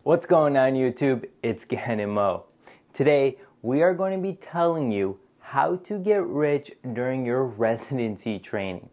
What's going on YouTube? It's Gan and Mo. Today we are going to be telling you how to get rich during your residency training.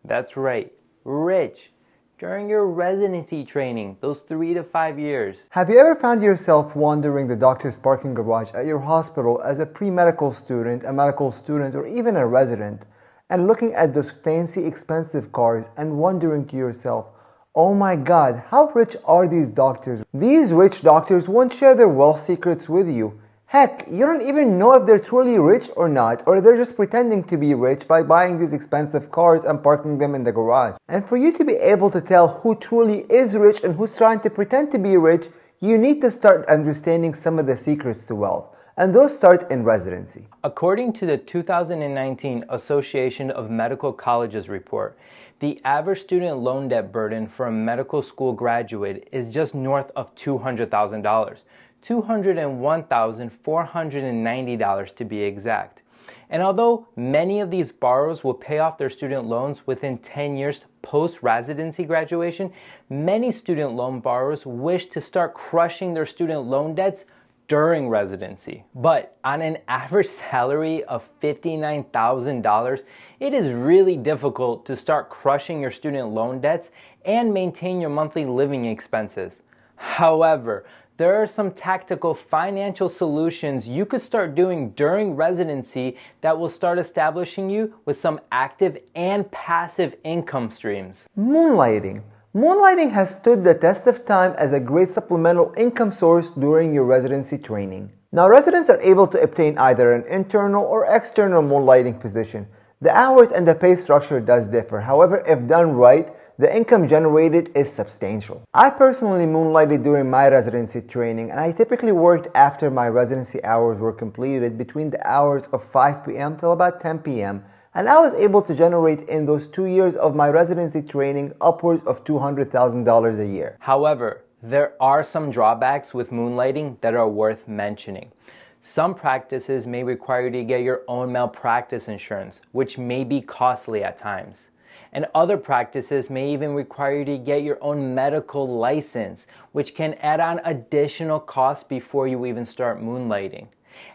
That's right, rich during your residency training, those 3 to 5 years. Have you ever found yourself wandering the doctor's parking garage at your hospital as a pre-medical student, a medical student, or even a resident, and looking at those fancy, expensive cars and wondering to yourself, oh my God, how rich are these doctors? These rich doctors won't share their wealth secrets with you. Heck, you don't even know if they're truly rich or not, or they're just pretending to be rich by buying these expensive cars and parking them in the garage. And for you to be able to tell who truly is rich and who's trying to pretend to be rich, you need to start understanding some of the secrets to wealth. And those start in residency. According to the 2019 Association of Medical Colleges report, the average student loan debt burden for a medical school graduate is just north of $200,000, $201,490 to be exact. And although many of these borrowers will pay off their student loans within 10 years post-residency graduation, many student loan borrowers wish to start crushing their student loan debts during residency. But on an average salary of $59,000, it is really difficult to start crushing your student loan debts and maintain your monthly living expenses. However, there are some tactical financial solutions you could start doing during residency that will start establishing you with some active and passive income streams. Moonlighting. Moonlighting has stood the test of time as a great supplemental income source during your residency training. Now, residents are able to obtain either an internal or external moonlighting position. The hours and the pay structure does differ. However, if done right, the income generated is substantial. I personally moonlighted during my residency training, and I typically worked after my residency hours were completed between the hours of 5 p.m. till about 10 p.m. And I was able to generate in those 2 years of my residency training upwards of $200,000 a year. However, there are some drawbacks with moonlighting that are worth mentioning. Some practices may require you to get your own malpractice insurance, which may be costly at times. And other practices may even require you to get your own medical license, which can add on additional costs before you even start moonlighting.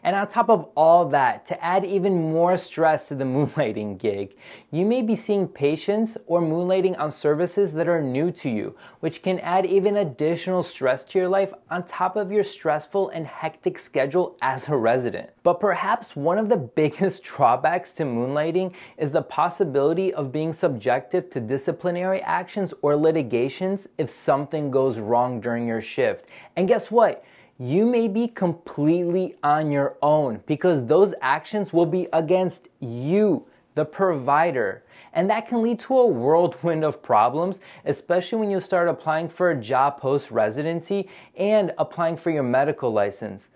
And on top of all that, to add even more stress to the moonlighting gig, you may be seeing patients or moonlighting on services that are new to you, which can add even additional stress to your life on top of your stressful and hectic schedule as a resident. But perhaps one of the biggest drawbacks to moonlighting is the possibility of being subjected to disciplinary actions or litigations if something goes wrong during your shift. And guess what? You may be completely on your own because those actions will be against you, the provider. And that can lead to a whirlwind of problems, especially when you start applying for a job post-residency and applying for your medical license.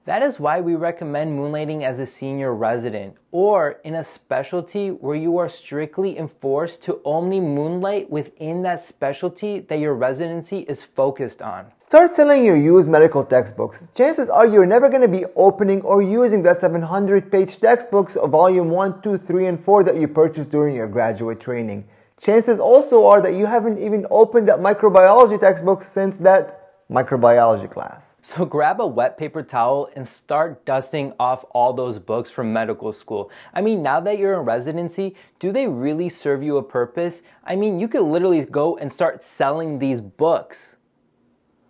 That is why we recommend moonlighting as a senior resident or in a specialty where you are strictly enforced to only moonlight within that specialty that your residency is focused on. Start selling your used medical textbooks. Chances are you're never going to be opening or using the 700-page textbooks of volume 1, 2, 3, and 4 that you purchased during your graduate training. Chances also are that you haven't even opened that microbiology textbook since that microbiology class. So grab a wet paper towel and start dusting off all those books from medical school. I mean, now that you're in residency, do they really serve you a purpose? I mean, you could literally go and start selling these books.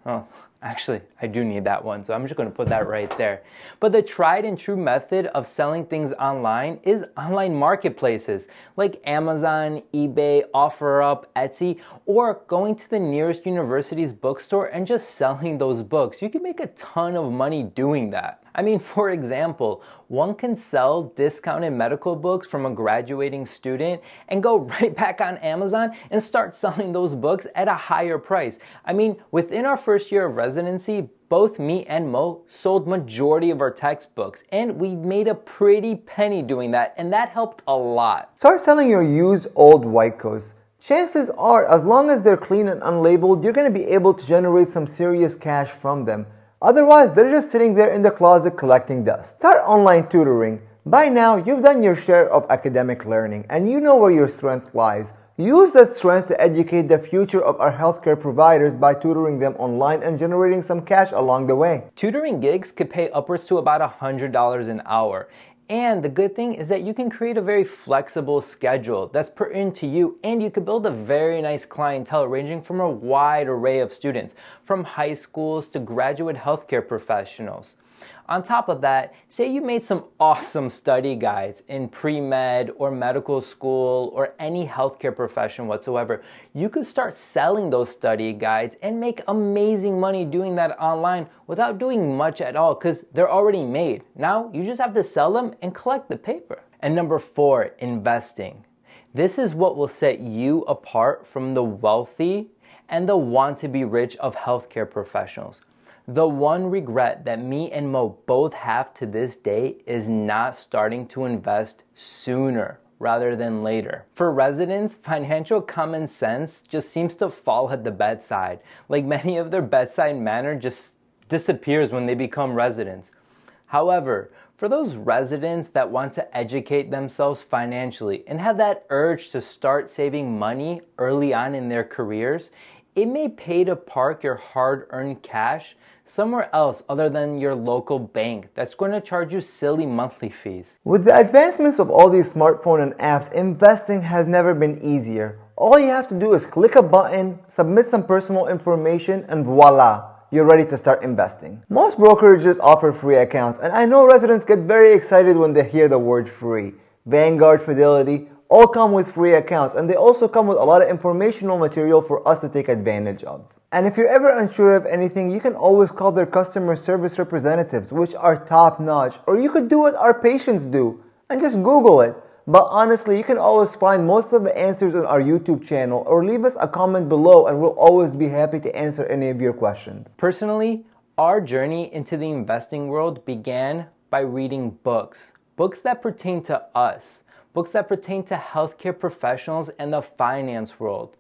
Oh, actually, I do need that one, so I'm just going to put that right there. But the tried and true method of selling things online is online marketplaces like Amazon, eBay, OfferUp, Etsy, or going to the nearest university's bookstore and just selling those books. You can make a ton of money doing that. I mean, for example, one can sell discounted medical books from a graduating student and go right back on Amazon and start selling those books at a higher price. I mean, within our first year of residency, both me and Mo sold majority of our textbooks, and we made a pretty penny doing that, and that helped a lot. Start selling your used old white coats. Chances are, as long as they're clean and unlabeled, you're going to be able to generate some serious cash from them. Otherwise, they're just sitting there in the closet collecting dust. Start online tutoring. By now, you've done your share of academic learning and you know where your strength lies. Use that strength to educate the future of our healthcare providers by tutoring them online and generating some cash along the way. Tutoring gigs could pay upwards to about $100 an hour. And the good thing is that you can create a very flexible schedule that's pertinent to you, and you can build a very nice clientele ranging from a wide array of students, from high schools to graduate healthcare professionals. On top of that, say you made some awesome study guides in pre-med or medical school or any healthcare profession whatsoever. You could start selling those study guides and make amazing money doing that online without doing much at all because they're already made. Now you just have to sell them and collect the paper. And number 4, investing. This is what will set you apart from the wealthy and the want to be rich of healthcare professionals. The one regret that me and Mo both have to this day is not starting to invest sooner rather than later. For residents, financial common sense just seems to fall at the bedside. Like many of their bedside manner just disappears when they become residents. However, for those residents that want to educate themselves financially and have that urge to start saving money early on in their careers, it may pay to park your hard-earned cash somewhere else other than your local bank that's going to charge you silly monthly fees. With the advancements of all these smartphones and apps, investing has never been easier. All you have to do is click a button, submit some personal information, and voila, you're ready to start investing. Most brokerages offer free accounts, and I know residents get very excited when they hear the word free. Vanguard, Fidelity, all come with free accounts, and they also come with a lot of informational material for us to take advantage of. And if you're ever unsure of anything, you can always call their customer service representatives, which are top notch, or you could do what our patients do and just Google it. But honestly, you can always find most of the answers on our YouTube channel, or leave us a comment below and we'll always be happy to answer any of your questions. Personally, our journey into the investing world began by reading books that pertain to us. Books that pertain to healthcare professionals and the finance world,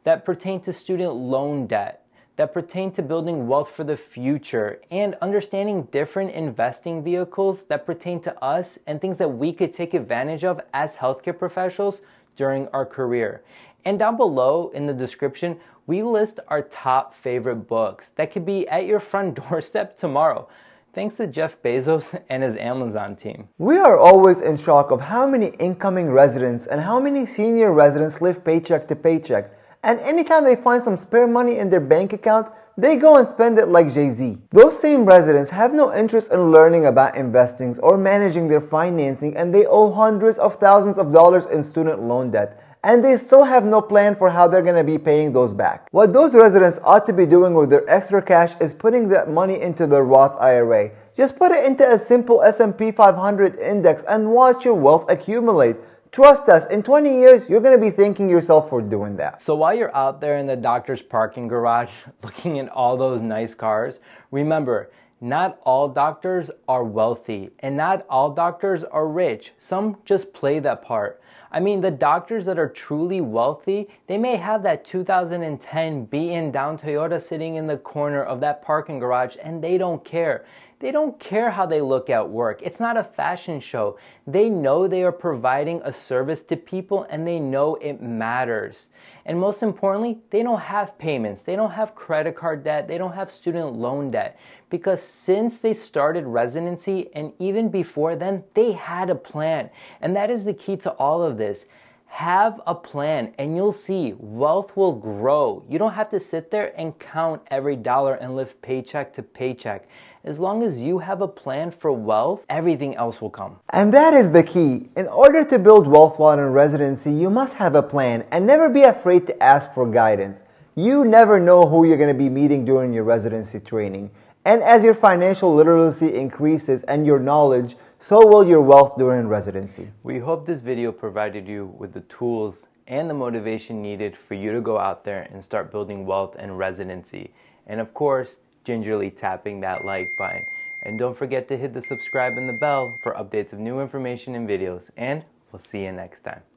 that pertain to student loan debt, that pertain to building wealth for the future, and understanding different investing vehicles that pertain to us and things that we could take advantage of as healthcare professionals during our career. And down below in the description, we list our top favorite books that could be at your front doorstep tomorrow. Thanks to Jeff Bezos and his Amazon team. We are always in shock of how many incoming residents and how many senior residents live paycheck to paycheck. And anytime they find some spare money in their bank account, they go and spend it like Jay-Z. Those same residents have no interest in learning about investing or managing their financing, and they owe hundreds of thousands of dollars in student loan debt. And they still have no plan for how they're going to be paying those back. What those residents ought to be doing with their extra cash is putting that money into their Roth IRA. Just put it into a simple S&P 500 index and watch your wealth accumulate. Trust us, in 20 years, you're going to be thanking yourself for doing that. So while you're out there in the doctor's parking garage looking at all those nice cars, remember, not all doctors are wealthy and not all doctors are rich. Some just play that part. I mean, the doctors that are truly wealthy, they may have that 2010 beaten down Toyota sitting in the corner of that parking garage and they don't care. They don't care how they look at work. It's not a fashion show. They know they are providing a service to people and they know it matters. And most importantly, they don't have payments. They don't have credit card debt. They don't have student loan debt. Because since they started residency and even before then, they had a plan. And that is the key to all of this. Have a plan and you'll see wealth will grow. You don't have to sit there and count every dollar and live paycheck to paycheck. As long as you have a plan for wealth, everything else will come. And that is the key. In order to build wealth while in residency, you must have a plan and never be afraid to ask for guidance. You never know who you're going to be meeting during your residency training. And as your financial literacy increases and your knowledge, so will your wealth during residency. We hope this video provided you with the tools and the motivation needed for you to go out there and start building wealth and residency. And of course, gingerly tapping that like button. And don't forget to hit the subscribe and the bell for updates of new information and videos. And we'll see you next time.